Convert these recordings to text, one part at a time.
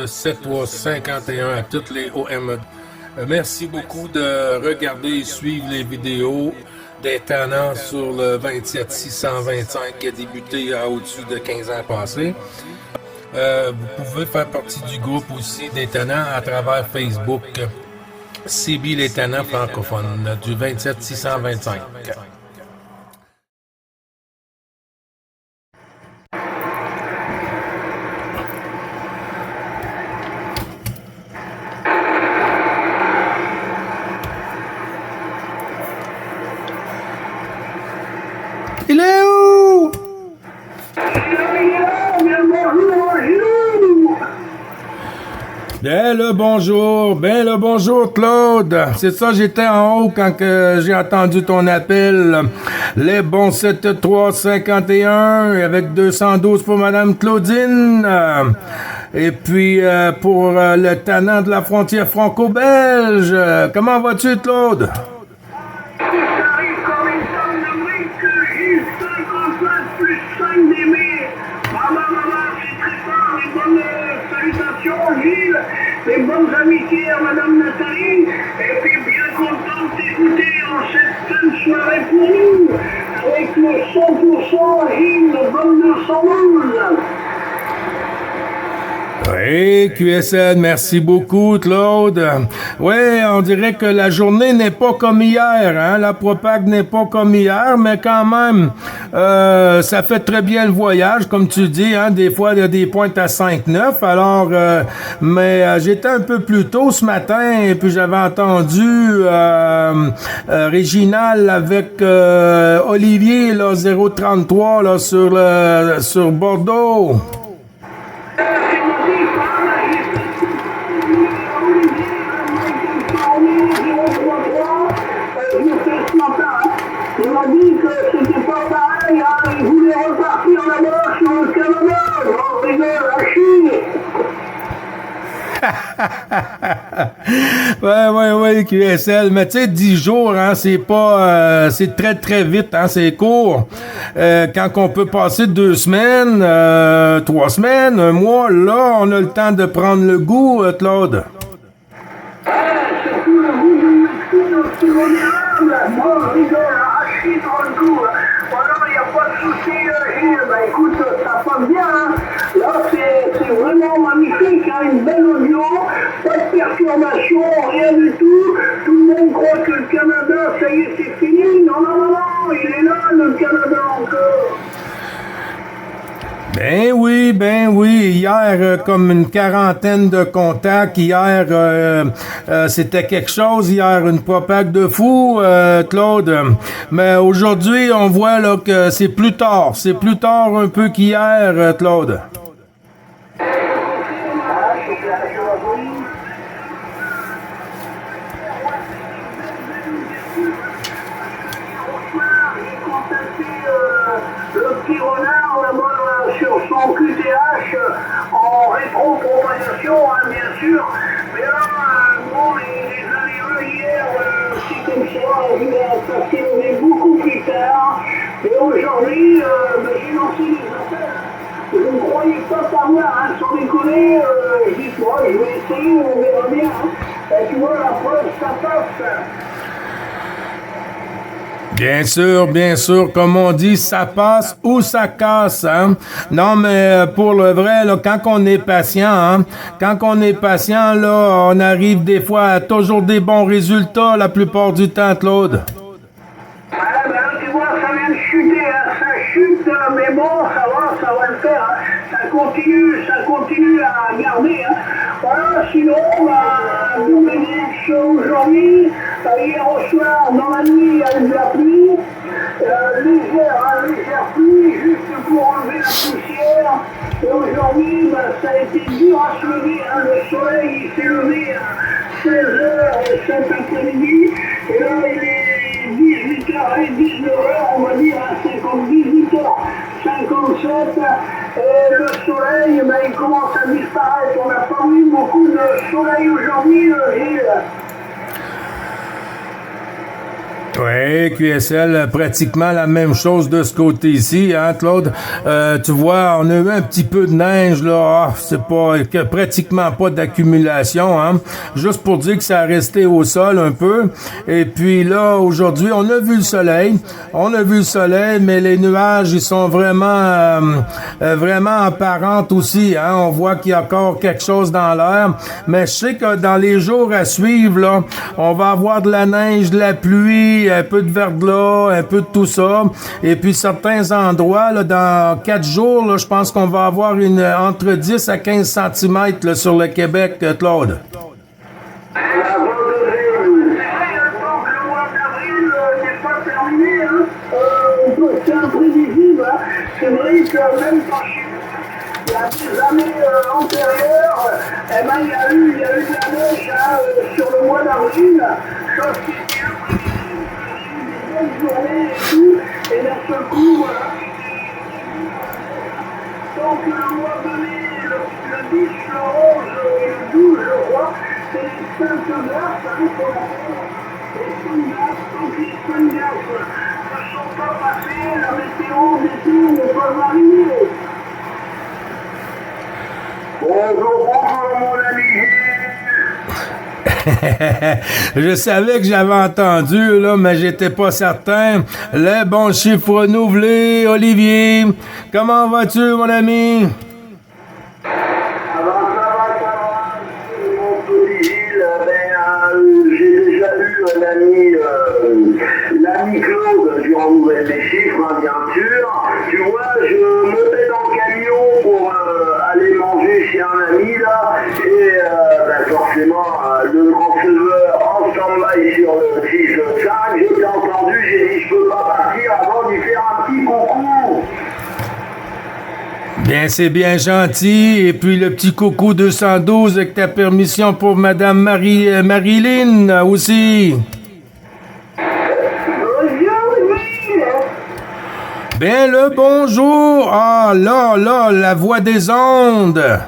7351 à toutes les OM. Merci beaucoup de regarder et suivre les vidéos des tannants sur le 27625 qui a débuté à au-dessus de 15 ans passés. Vous pouvez faire partie du groupe aussi des tannants à travers Facebook. CB les tannants francophones du 27625. Il est où? Ben le bonjour Claude. C'est ça, j'étais en haut quand j'ai entendu ton appel. Les bons 7351 avec 212 pour Madame Claudine. Et puis pour le tannant de la frontière franco-belge. Comment vas-tu Claude? Les bonnes amitiés à Madame Nathalie, et puis bien content d'écouter en cette fin de soirée pour nous, avec le 100% Gilles 2212. Oui, QSL, merci beaucoup, Claude. Oui, on dirait que la journée n'est pas comme hier, hein? La propague n'est pas comme hier, mais quand même, ça fait très bien le voyage, comme tu dis, hein? Des fois, il y a des pointes à 5-9, alors, mais j'étais un peu plus tôt ce matin, et puis j'avais entendu Réginal avec Olivier, là, 033, là, sur Bordeaux. Il m'a dit que c'était pas pareil, hein. Il voulait repartir là-bas sur le Canada, on rigole, la Chine. Ouais, QSL, mais tu sais, 10 jours, hein, c'est pas, c'est très, très vite, hein, c'est court. Quand on peut passer 2 semaines, 3 semaines, 1 mois, là, on a le temps de prendre le goût, Claude. Surtout le goût du Mexique, aussi vulnérable. Moi, on rigole, la Chine dans le coup. Voilà, il n'y a pas de souci, Gilles. Ben écoute, ça passe bien, hein. Là, c'est vraiment magnifique, hein. Une belle audio, pas de perturbation, rien du tout. Tout le monde croit que le Canada, ça y est, c'est fini. Non, il est là, le Canada encore. Ben oui. Hier, comme une quarantaine de contacts. Hier, c'était quelque chose. Hier, une propague de fou, Claude. Mais aujourd'hui, on voit là que c'est plus tard. C'est plus tard un peu qu'hier, Claude. Le petit renard là-bas sur son QTH en rétro-propagation, hein, bien sûr. Mais là, bon, les allées hier, c'est comme ça s'est levé beaucoup plus tard. Et aujourd'hui, j'ai lancé les appels. Je ne croyais pas savoir, hein, sans déconner, dites-moi, je vais essayer, on verra bien. Hein. Et tu vois, la preuve, ça passe. Bien sûr, comme on dit, ça passe ou ça casse, hein. Non, mais pour le vrai, là, quand on est patient, là, on arrive des fois à toujours des bons résultats la plupart du temps, Claude. Ah, ben là, tu vois, ça vient de chuter, hein. Ça chute, mais bon, ça va le faire, hein. Ça continue à garder, hein. Voilà, sinon, aujourd'hui, hier au soir, dans la nuit, il y a eu de la pluie, légère pluie, juste pour enlever la poussière. Et aujourd'hui, ça a été dur à se lever, hein. Le soleil, il s'est levé à 16h cet après-midi, et là, il est 18h et 19h, on va dire, à 18h57, et le soleil, il commence à disparaître. On n'a pas eu beaucoup de soleil aujourd'hui, Gilles. Oui, QSL, pratiquement la même chose de ce côté-ci, hein, Claude? Tu vois, on a eu un petit peu de neige, là. Ah, c'est pas, pratiquement pas d'accumulation, hein. Juste pour dire que ça a resté au sol un peu. Et puis là, aujourd'hui, on a vu le soleil. On a vu le soleil, mais les nuages, ils sont vraiment apparents aussi, hein. On voit qu'il y a encore quelque chose dans l'air. Mais je sais que dans les jours à suivre, là, on va avoir de la neige, de la pluie, un peu de verglas, un peu de tout ça. Et puis certains endroits, là, dans 4 jours, là, je pense qu'on va avoir entre 10 à 15 centimètres là, sur le Québec, Claude. C'est imprévisible, hein. C'est vrai que même quand il y a des années antérieures, eh ben, il y a eu de la neige hein, sur le mois d'avril, chose qui était imprévisible, des bonnes journées et tout, et d'un seul coup, voilà. Donc le mois de mai, le 10, le 11 et le 12, je crois, c'est les saintes glaces, hein, les saintes glaces, donc les saintes glaces ne sont pas passées, la météo d'été n'est pas arrivée. Bonjour mon ami. Je savais que j'avais entendu, là, mais j'étais pas certain. Les bons chiffres renouvelés, Olivier. Comment vas-tu, mon ami? Ça va, mon petit Gilles. J'ai déjà eu l'ami Claude du Renouvelle des chiffres, hein, bien sûr. Tu vois, je me mets dans le camion pour aller manger chez un ami, là, et forcément, le receveur en stand-by sur le 6-5, je t'ai entendu, j'ai dit, je peux pas partir avant d'y faire un petit coucou. Bien, c'est bien gentil. Et puis le petit coucou 212 avec ta permission pour Madame Marilyn aussi. Ben le bonjour. Ah là, la voix des ondes.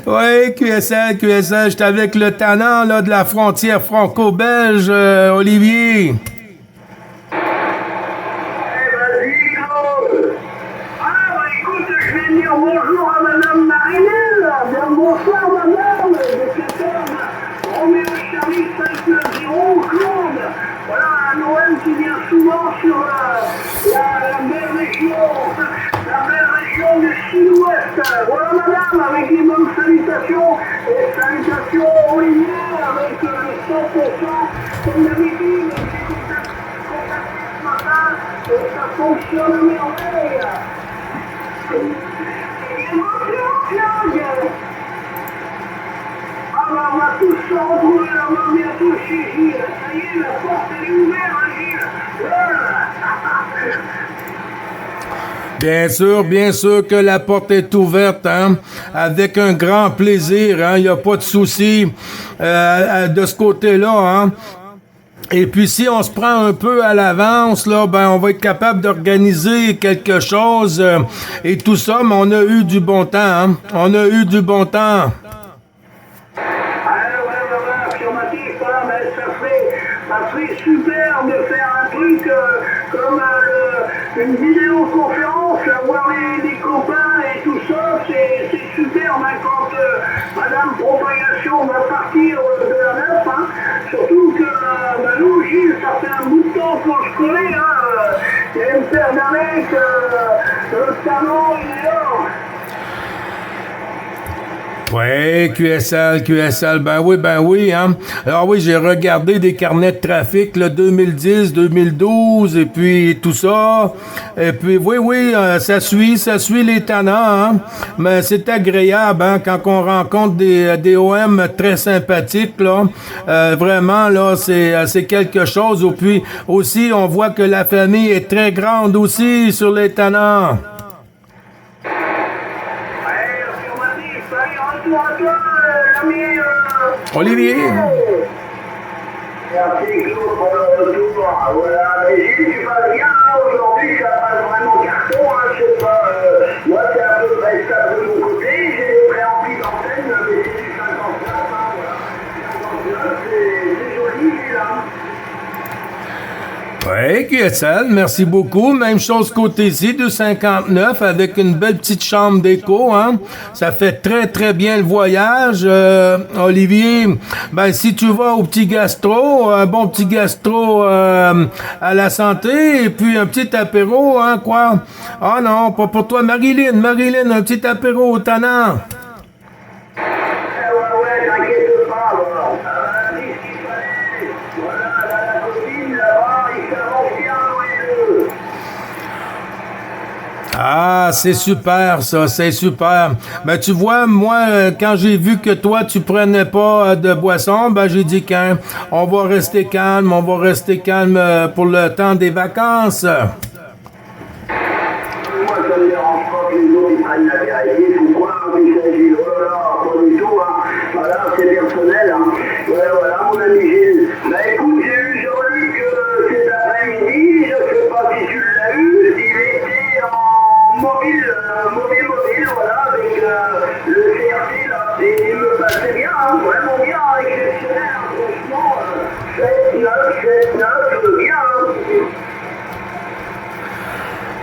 Oui, QSL, j'étais avec le tannant là, de la frontière franco-belge, Olivier. Vas-y, Claude. Ah, bah écoute, je vais dire bonjour à Madame Marinelle. Bien bonsoir, Madame. De 14, Roméo Charlie 5-0, Claude. Voilà, un Noël qui vient souvent sur la belle région du sud-ouest. Voilà, Madame, avec les bonnes salutations. Et salutations Olivier avec le 100%, comme d'habitude. Ce matin, et ça fonctionne à merveille. Ah bah on va tous se retrouver là-bas bientôt chez Gilles. Ça y est, la porte elle est ouverte, hein, Gilles. Bien sûr que la porte est ouverte, hein, avec un grand plaisir, hein, il n'y a pas de souci de ce côté-là, hein. Et puis si on se prend un peu à l'avance, là, ben on va être capable d'organiser quelque chose et tout ça, mais on a eu du bon temps, hein. On a eu du bon temps. Affirmatif, hein, mais ça fait super de faire un truc comme une vidéoconférence, voir les copains et tout ça, c'est super, hein, quand Madame Propagation va partir de la neuf, hein, surtout que nous, Gilles, ça fait un bout de temps qu'on se connaît, hein, il y a une paire d'années que le talent, il est là. Oui, QSL, ben oui, hein. Alors oui, j'ai regardé des carnets de trafic, là, 2010, 2012, et puis tout ça. Et puis, oui, ça suit les tannants, hein. Mais c'est agréable, hein, quand on rencontre des OM très sympathiques, là. Vraiment, là, c'est quelque chose. Et puis, aussi, on voit que la famille est très grande aussi sur les tannants. À toi, l'ami Olivier. Merci Claude pour le retour. Voilà, mais Gilles, tu vas bien hein, aujourd'hui, ça passe vraiment carton, hein, je sais pas, moi c'est à peu près ça de mon côté, j'ai les préamplis d'antenne, mais si tu QSL, merci beaucoup. Même chose côté-ci, 2,59 avec une belle petite chambre d'écho, hein. Ça fait très, très bien le voyage. Olivier, ben, si tu vas au petit gastro, un bon petit gastro à la santé, et puis un petit apéro, hein, quoi. Ah non, pas pour toi, Marilyn, un petit apéro au tannant. Ouais, t'inquiète pas, bon. Dis ce qu'il fallait. Voilà, la copine, là-bas, il s'avance bien, les deux. Ah, c'est super, ça, c'est super. Ben, tu vois, moi, quand j'ai vu que toi, tu prenais pas de boisson, ben, j'ai dit on va rester calme, pour le temps des vacances. Moi, ça me dérange pas que les autres ils prennent la vérité. Pourquoi il s'agit? Oh là là, pas du tout, hein. Voilà, c'est personnel, hein. Ouais, voilà, mon ami Gilles. Bah écoute, j'ai eu Jean-Luc cet après-midi, je sais pas si tu l'as eu, il était en mobile, voilà, avec le CRT, là. Et il me passait bien, hein, vraiment bien, exceptionnel, hein, franchement, 7-9, bien, hein.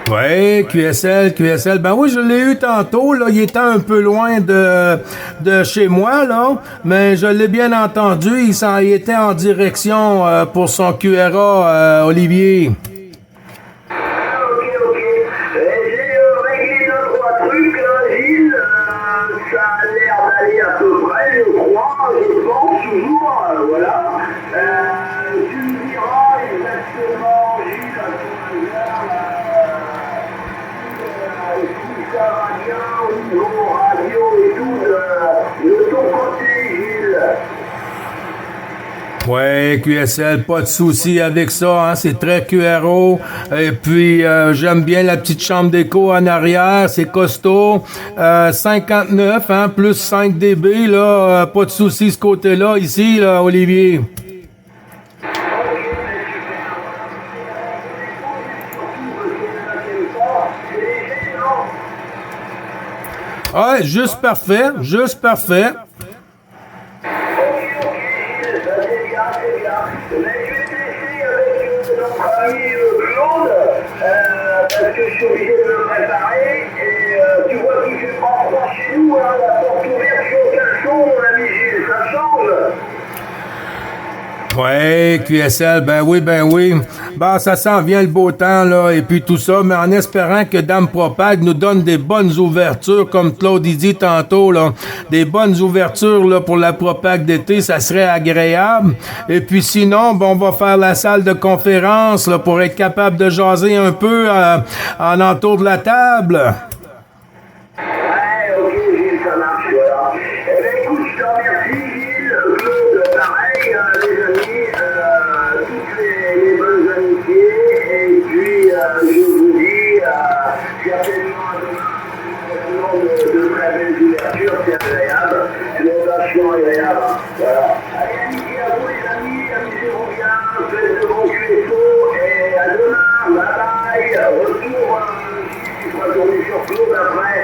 Ouais, QSL. Ben oui, je l'ai eu tantôt, là. Il était un peu loin de chez moi, là. Mais je l'ai bien entendu. Il était en direction pour son QRA, Olivier. Ok. J'ai réglé 2-3 trucs, Gilles. Ça a l'air d'aller à peu près, je crois, je pense toujours, voilà. Tu me diras exactement, Gilles, à ton hasard, si ça va bien au niveau radio et tout, de ton côté, Gilles. Ouais, QSL, pas de souci avec ça, hein, c'est très QRO. Et puis, j'aime bien la petite chambre d'écho en arrière, c'est costaud. 59, hein, plus 5 dB, là, pas de souci ce côté-là, ici, là, Olivier. Ouais, juste parfait. Ok, Gilles, ça c'est bien. Mais je vais te laisser avec notre ami Claude, parce que je suis obligé de me préparer. Et tu vois qu'il fait pas froid chez nous, hein, la porte ouverte, je suis au caleçon, mon ami Gilles, ça change. Ouais, QSL, ben oui. Ben, ça s'en vient le beau temps, là, et puis tout ça, mais en espérant que Dame Propag nous donne des bonnes ouvertures, comme Claude dit tantôt, là, des bonnes ouvertures, là, pour la Propag d'été, ça serait agréable. Et puis sinon, ben, on va faire la salle de conférence, là, pour être capable de jaser un peu en entour de la table. Ouais, ok, Gilles, ça marche, voilà. Eh bien, écoute, je te remercie, Gilles, Claude, pareil, les amis, toutes les bonnes amitiés, et puis je vous dis certainement de très belles ouvertures, c'est agréable, c'est vachement agréable, hein. Voilà. Allez, amitié à vous, les amis, amusez-vous bien, faites de bons QSO, et à demain, bye bye, retour, Gilles, tu vas tourner sur Claude après.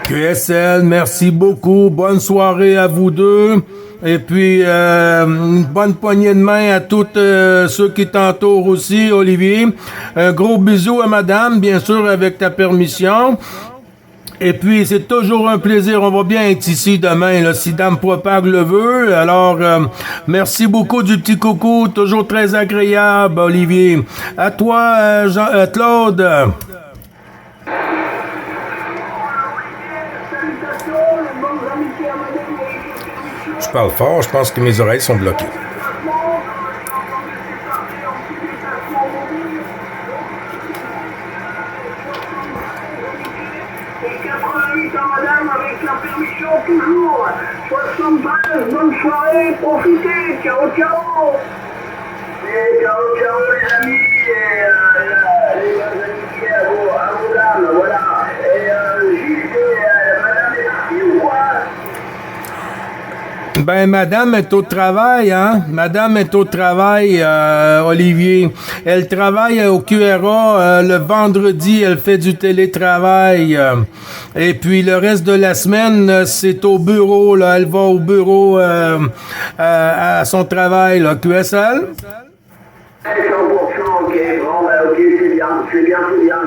QSL, merci beaucoup. Bonne soirée à vous deux. Et puis, une bonne poignée de main à tous ceux qui t'entourent aussi, Olivier. Un gros bisou à madame, bien sûr, avec ta permission. Et puis, c'est toujours un plaisir. On va bien être ici demain, là, si Dame Propag le veut. Alors, merci beaucoup du petit coucou. Toujours très agréable, Olivier. À toi, Claude. Je parle fort, je pense que mes oreilles sont bloquées. Et 88 ans, madame, avec la permission toujours. 73, bonne soirée, profitez, ciao, ciao. Et ciao, les amis, et les bonnes amitiés à vos dames, voilà. Et Gilles, madame est partie ou quoi? Ben, madame est au travail, hein? Madame est au travail, Olivier. Elle travaille au QRA le vendredi, elle fait du télétravail. Et puis le reste de la semaine, c'est au bureau, là. Elle va au bureau à son travail, là. QSL? 100%. c'est bien,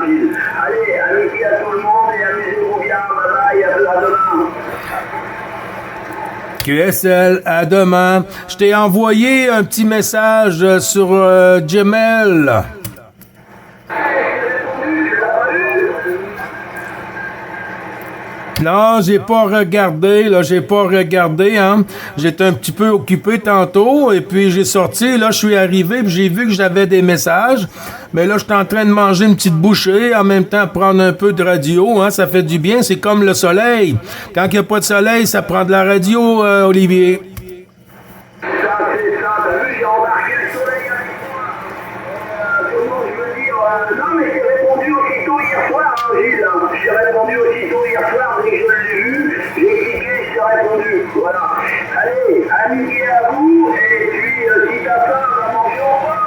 Gilles. Allez, amitié à tout le monde et amusez-vous bien. Bye bye, à demain. QSL, à demain. Je t'ai envoyé un petit message sur Gmail. Non, j'ai pas regardé, hein. J'étais un petit peu occupé tantôt, et puis j'ai sorti, là, je suis arrivé, puis j'ai vu que j'avais des messages. Mais là, je suis en train de manger une petite bouchée, en même temps prendre un peu de radio, hein, ça fait du bien, c'est comme le soleil. Quand il n'y a pas de soleil, ça prend de la radio, Olivier. C'est ça, t'as vu, j'ai embarqué le soleil avec moi. Comment je veux dire, non mais j'ai répondu aussitôt hier soir, hein, Gilles. J'ai répondu aussitôt hier soir, dès que je l'ai vu, j'ai cliqué, j'ai répondu. Voilà. Allez, amitié à vous, et puis si t'as faim, on va manger ensemble.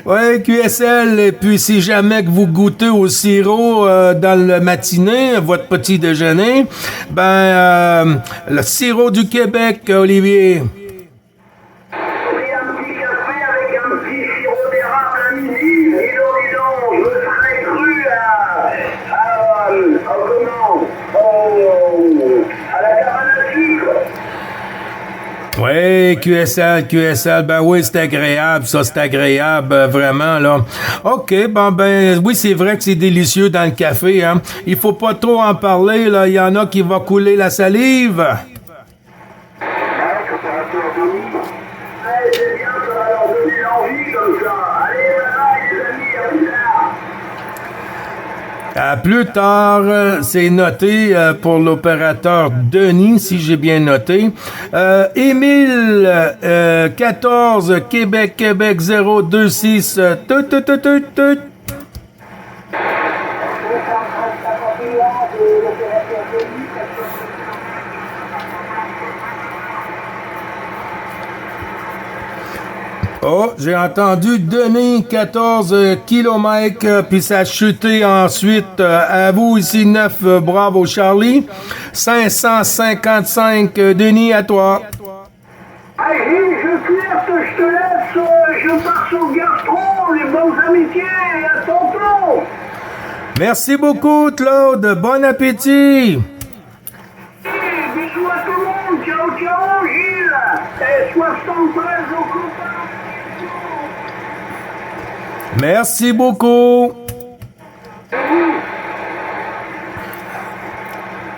Oui, QSL, et puis si jamais que vous goûtez au sirop dans le matinée, votre petit déjeuner, le sirop du Québec, Olivier. Un petit café avec un petit sirop d'érable à midi, dis donc, je me serais cru à la cabane à sucre. Oui, QSL, ben oui, c'est agréable, ça, c'est agréable, vraiment, là. OK, oui, c'est vrai que c'est délicieux dans le café, hein. Il faut pas trop en parler, là, il y en a qui vont couler la salive. C'est bien, ça va leur donner l'envie comme ça. Allez, bye, les amis, à plus tard. À plus tard, c'est noté pour l'opérateur Denis, si j'ai bien noté. Émile, 14, Québec 026, tout. Oh, j'ai entendu Denis, 14 km, puis ça a chuté ensuite. À vous, ici, 9, bravo Charlie. 555, Denis, à toi. Allez, je quitte, je te laisse, je pars sur Gastron, les bonnes amitiés, et à tantôt. Merci beaucoup, Claude. Bon appétit. Bisous à tout le monde, ciao, Gilles. Et 73 au copain. Merci beaucoup.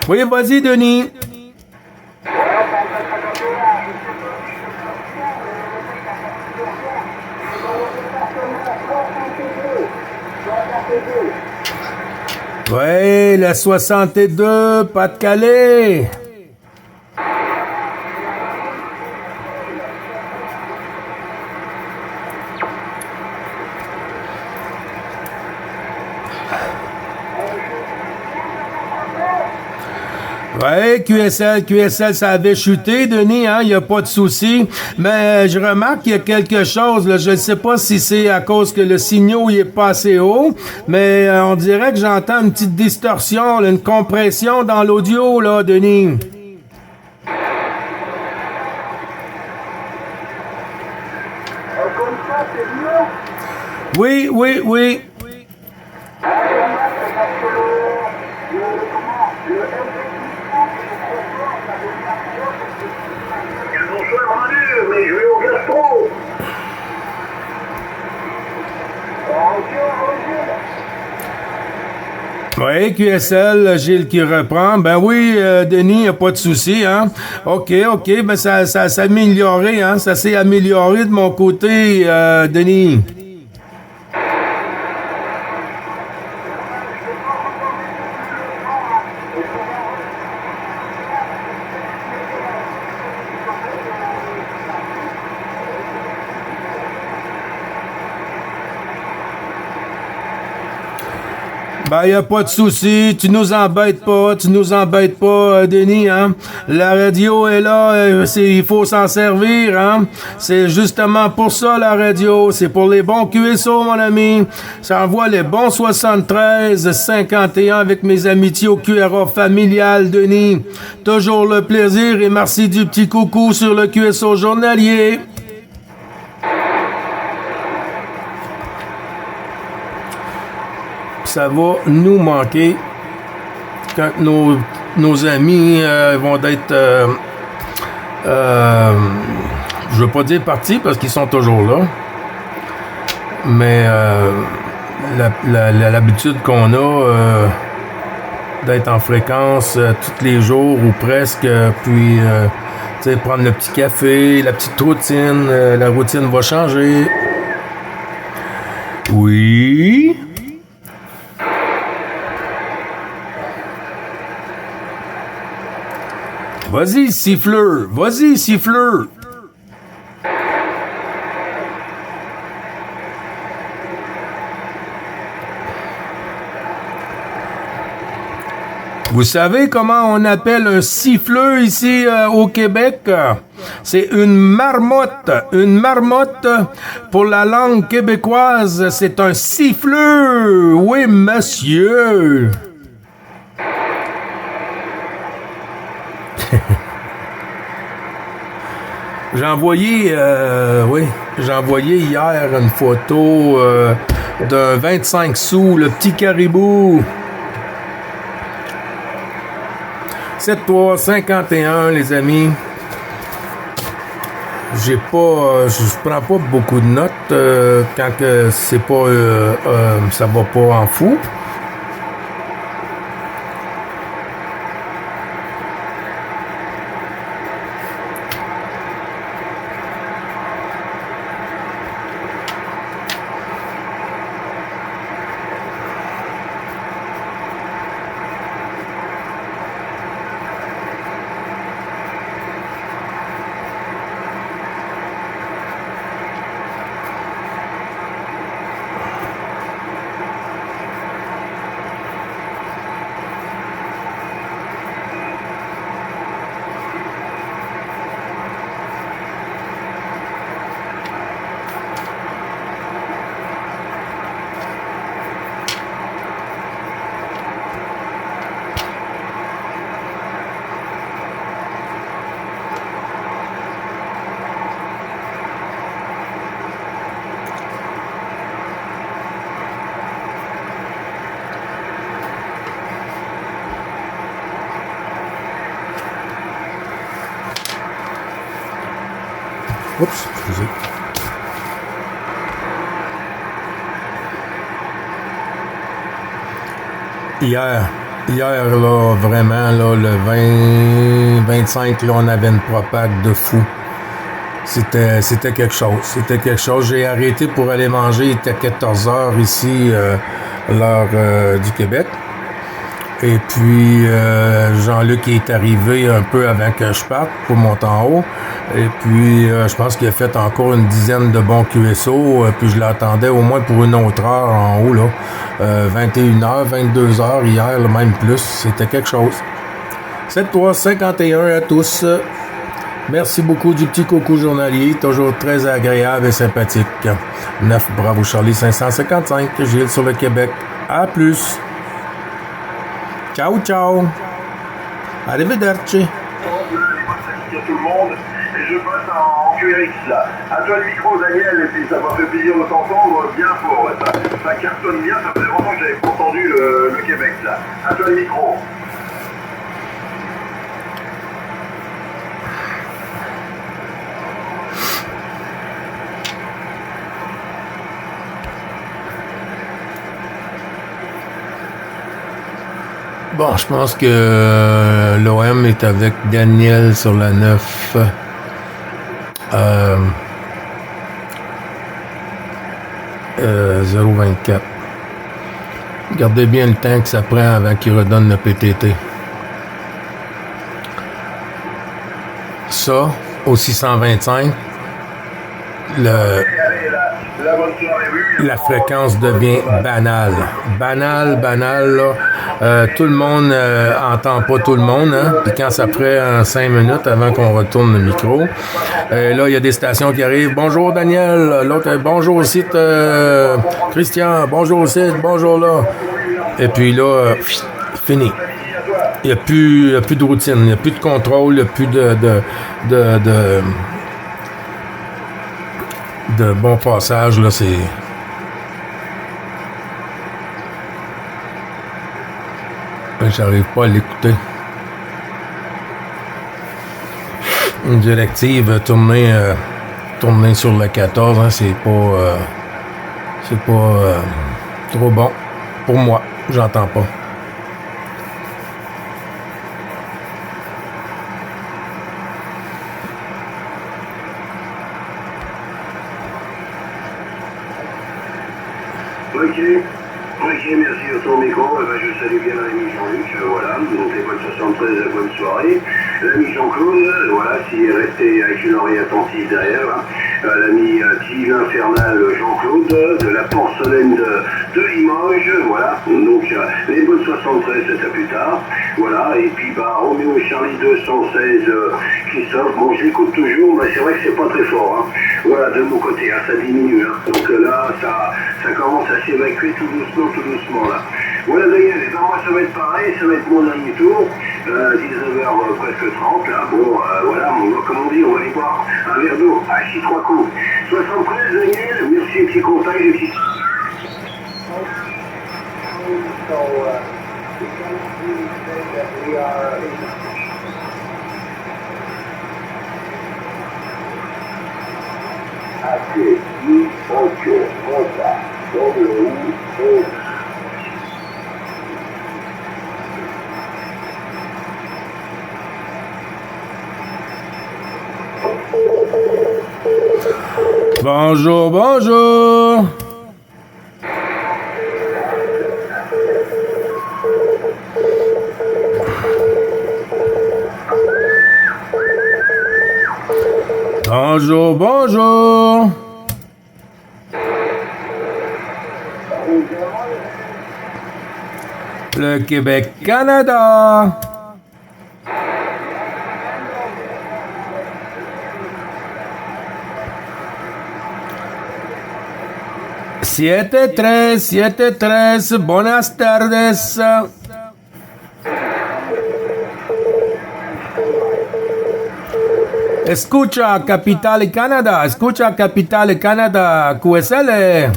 Oui, vas-y, Denis. Oui, la 62, Pas-de-Calais. Ouais, QSL, ça avait chuté, Denis, hein, il n'y a pas de souci. Mais je remarque qu'il y a quelque chose, là, je ne sais pas si c'est à cause que le signal il est pas assez haut, mais on dirait que j'entends une petite distorsion, là, une compression dans l'audio, là, Denis. Comme ça, c'est mieux. Oui. Bonsoir Manu, mais je vais au gastro. Oui, QSL, Gilles qui reprend. Ben oui, Denis, il n'y a pas de souci, hein. OK, ben ça s'est amélioré, hein. Ça s'est amélioré de mon côté, Denis. Ben, y a pas de souci, tu nous embêtes pas, Denis, hein. La radio est là, il faut s'en servir, hein. C'est justement pour ça, la radio. C'est pour les bons QSO, mon ami. Ça envoie les bons 73, 51 avec mes amitiés au QRA familial, Denis. Toujours le plaisir et merci du petit coucou sur le QSO journalier. ça va nous manquer quand nos amis vont être... je veux pas dire partis parce qu'ils sont toujours là. Mais l'habitude qu'on a d'être en fréquence tous les jours ou presque, puis tu sais, prendre le petit café, la petite routine, la routine va changer. Oui. Vas-y, siffleur. Vas-y, siffleur. Vous savez comment on appelle un siffleur ici au Québec? C'est une marmotte. Une marmotte, pour la langue québécoise, c'est un siffleur. Oui, monsieur. J'ai envoyé hier une photo d'un 25 sous, le petit caribou. 7-3-51, les amis. Je prends pas beaucoup de notes quand que c'est pas ça va pas en fou. Oups, excusez. Hier, là, vraiment, là, le 25, là, on avait une propague de fou. C'était quelque chose. J'ai arrêté pour aller manger. Il était 14 heures ici, l'heure du Québec. Et puis, Jean-Luc est arrivé un peu avant que je parte pour monter en haut. Et puis, je pense qu'il a fait encore une dizaine de bons QSO. Puis, je l'attendais au moins pour une autre heure en haut, là. 21h, 22h hier, là, même plus. C'était quelque chose. 7-3-51 à tous. Merci beaucoup du petit coucou journalier. Toujours très agréable et sympathique. 9 Bravo Charlie 555. Gilles sur le Québec. À plus. Ciao, ciao. Arrivederci. À tout le monde. Et je passe en QRX là. À toi le micro Daniel, et puis ça m'a fait plaisir de t'entendre bien fort. Ça cartonne bien, ça faisait longtemps que j'avais pas entendu le Québec là. À toi le micro. Bon, je pense que l'OM est avec Daniel sur la 9. 0,24. Regardez bien le temps que ça prend avant qu'il redonne le PTT. Ça, au 625, la fréquence devient banale. Banale, là. Tout le monde entend pas tout le monde, hein. Puis quand ça prend 5 minutes avant qu'on retourne le micro, là, il y a des stations qui arrivent. Bonjour Daniel, l'autre, bonjour aussi Christian, bonjour aussi, bonjour là. Et puis là, fini. Il n'y a plus de routine, il n'y a plus de contrôle, il n'y a plus de bon passage, là, c'est... j'arrive pas à l'écouter. Une directive tournée sur le 14, hein, c'est pas trop bon pour moi. J'entends pas. Ok, merci à ton micro. Je salue bien l'ami Jean-Luc, voilà. Donc les bonnes 73, bonne soirée. L'ami Jean-Claude, voilà, s'il est resté avec une oreille attentive derrière. Hein. L'ami Tigre Infernal Jean-Claude, de la porcelaine de Limoges, voilà. Donc les bonnes 73, c'est à plus tard. Voilà, et puis Roméo Charlie 216, Christophe, bon je l'écoute toujours, mais c'est vrai que c'est pas très fort. Hein. Voilà, de mon côté, hein, ça diminue. Hein. Donc là, ça commence à s'évacuer tout doucement là. Voilà Daniel, et ben moi ça va être pareil, ça va être mon dernier tour, 19h presque 30 là, bon voilà, comme on dit, on va aller boire un verre d'eau à 6-3 coups. 73 Daniel, merci petit contact, les petits... Bonjour, bonjour. Bonjour, bonjour. Le Québec, Canada. Siete tres, buenas tardes. Escucha Capital Canada, escucha Capital Canada, QSL.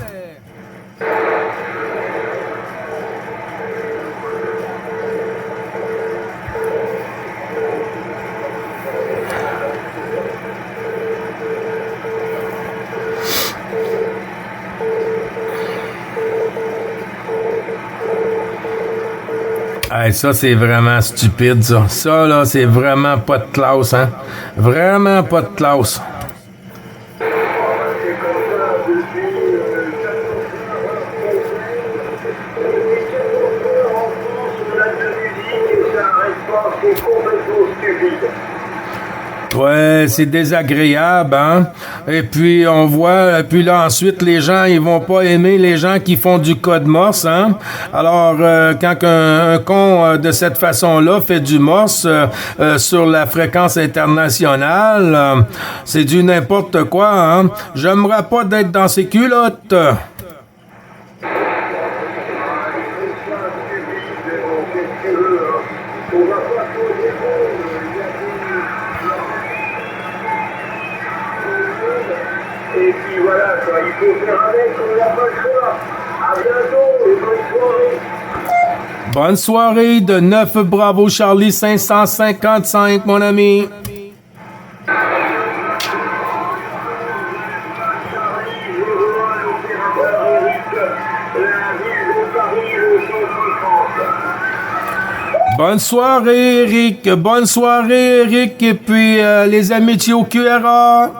Hey, ça, c'est vraiment stupide, ça. Ça, là, c'est vraiment pas de classe, hein. Vraiment pas de classe. Ouais, c'est désagréable, hein. Et puis on voit, puis là ensuite les gens, ils vont pas aimer les gens qui font du code morse, hein. Alors quand un con de cette façon-là fait du morse sur la fréquence internationale, c'est du n'importe quoi, hein. J'aimerais pas d'être dans ces culottes. Et puis voilà, quoi, il faut faire avec, on n'a pas le choix. À bientôt et bonne soirée. Bonne soirée de 9 Bravo Charlie 555, mon ami. Bonne soirée, Eric. Bonne soirée, Eric. Et puis, les amitiés au QRA.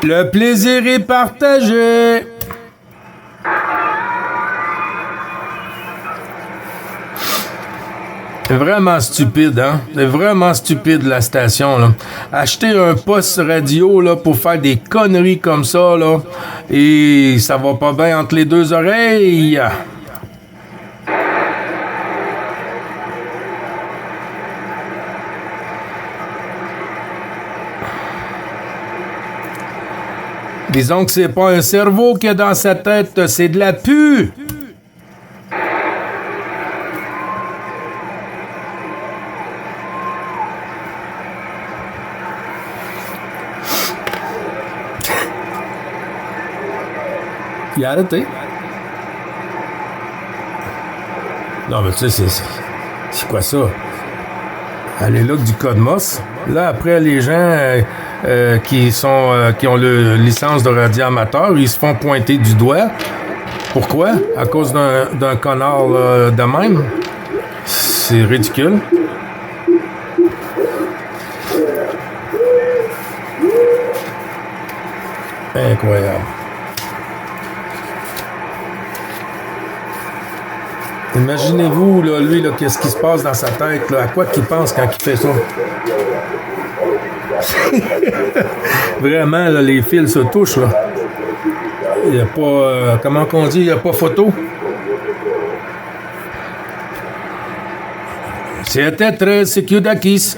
Le plaisir est partagé. C'est vraiment stupide, hein? C'est vraiment stupide, la station, là. Acheter un poste radio, là, pour faire des conneries comme ça, là, et ça va pas bien entre les deux oreilles. Disons que c'est pas un cerveau qu'il y a dans sa tête, c'est de la pu. Il a arrêté. Non, mais tu sais, c'est quoi ça? Elle est là que du code MOS. Là, après, les gens qui ont le licence de radioamateur, ils se font pointer du doigt. Pourquoi? À cause d'un connard de même. C'est ridicule. Incroyable. Imaginez-vous, là, lui, là, qu'est-ce qui se passe dans sa tête, là, à quoi qu'il pense quand il fait ça. Vraiment, là, les fils se touchent, là. Il n'y a pas... comment qu'on dit? Il n'y a pas photo. C'était très Sekudakis.